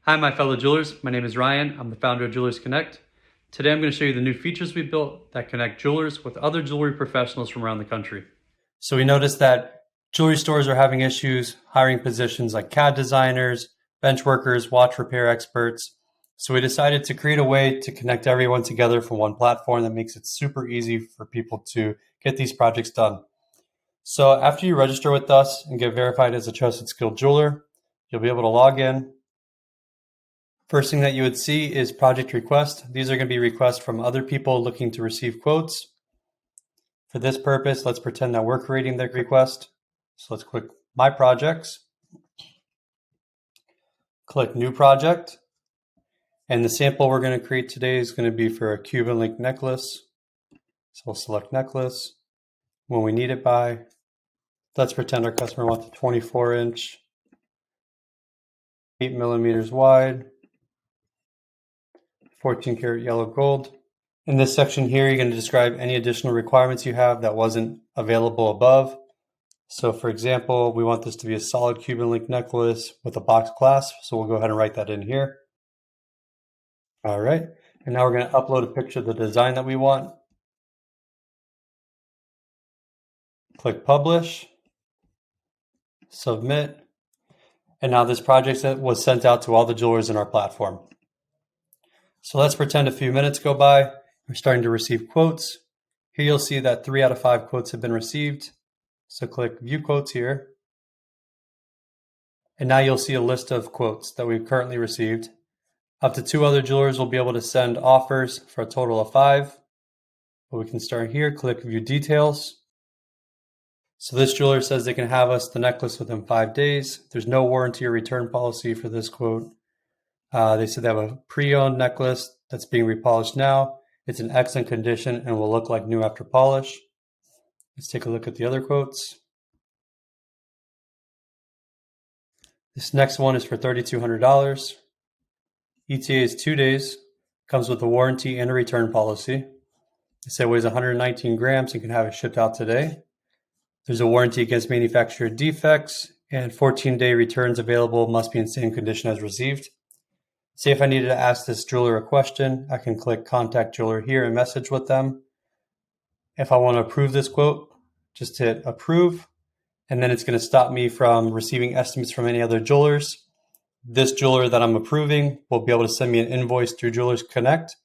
Hi, my fellow jewelers. My name is Ryan. I'm the founder of Jewelers Connect. Today, I'm going to show you the new features we built that connect jewelers with other jewelry professionals from around the country. So we noticed that jewelry stores are having issues hiring positions like CAD designers, bench workers, watch repair experts. So we decided to create a way to connect everyone together from one platform that makes it super easy for people to get these projects done. So after you register with us and get verified as a trusted skilled jeweler, you'll be able to log in. First thing that you would see is project request. These are going to be requests from other people looking to receive quotes. For this purpose, let's pretend that we're creating the request. So let's click My Projects. Click New Project. And the sample we're going to create today is going to be for a Cuban link necklace. So we'll select necklace. When we need it by, let's pretend our customer wants a 24-inch, 8 millimeters wide, 14 karat yellow gold. In this section here, you're going to describe any additional requirements you have that wasn't available above. So for example, we want this to be a solid Cuban link necklace with a box clasp. So we'll go ahead and write that in here. All right. And now we're going to upload a picture of the design that we want. Click Publish, Submit. And now this project was sent out to all the jewelers in our platform. So let's pretend a few minutes go by. We're starting to receive quotes. Here you'll see that 3 out of 5 quotes have been received. So click View Quotes here. And now you'll see a list of quotes that we've currently received. Up to 2 other jewelers will be able to send offers for a total of 5. But we can start here, click View Details. So this jeweler says they can have us the necklace within 5 days. There's no warranty or return policy for this quote. They said they have a pre-owned necklace that's being repolished now. It's in excellent condition and will look like new after polish. Let's take a look at the other quotes. This next one is for $3,200. ETA is 2 days. Comes with a warranty and a return policy. They say it weighs 119 grams and can have it shipped out today. There's a warranty against manufacturer defects and 14-day returns available, must be in same condition as received. Say if I needed to ask this jeweler a question, I can click Contact Jeweler here and message with them. If I want to approve this quote, just hit Approve, and then it's going to stop me from receiving estimates from any other jewelers. This jeweler that I'm approving will be able to send me an invoice through Jewelers Connect.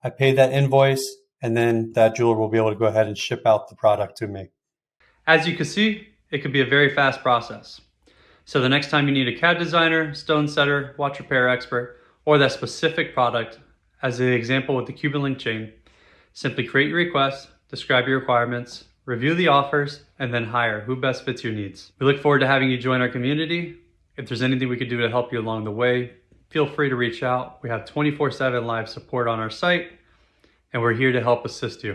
I pay that invoice, and then that jeweler will be able to go ahead and ship out the product to me. As you can see, it can be a very fast process. So the next time you need a CAD designer, stone setter, watch repair expert, or that specific product, as the example with the Cuban link chain, simply create your request, describe your requirements, review the offers, and then hire who best fits your needs. We look forward to having you join our community. If there's anything we could do to help you along the way, feel free to reach out. We have 24/7 live support on our site, and we're here to help assist you.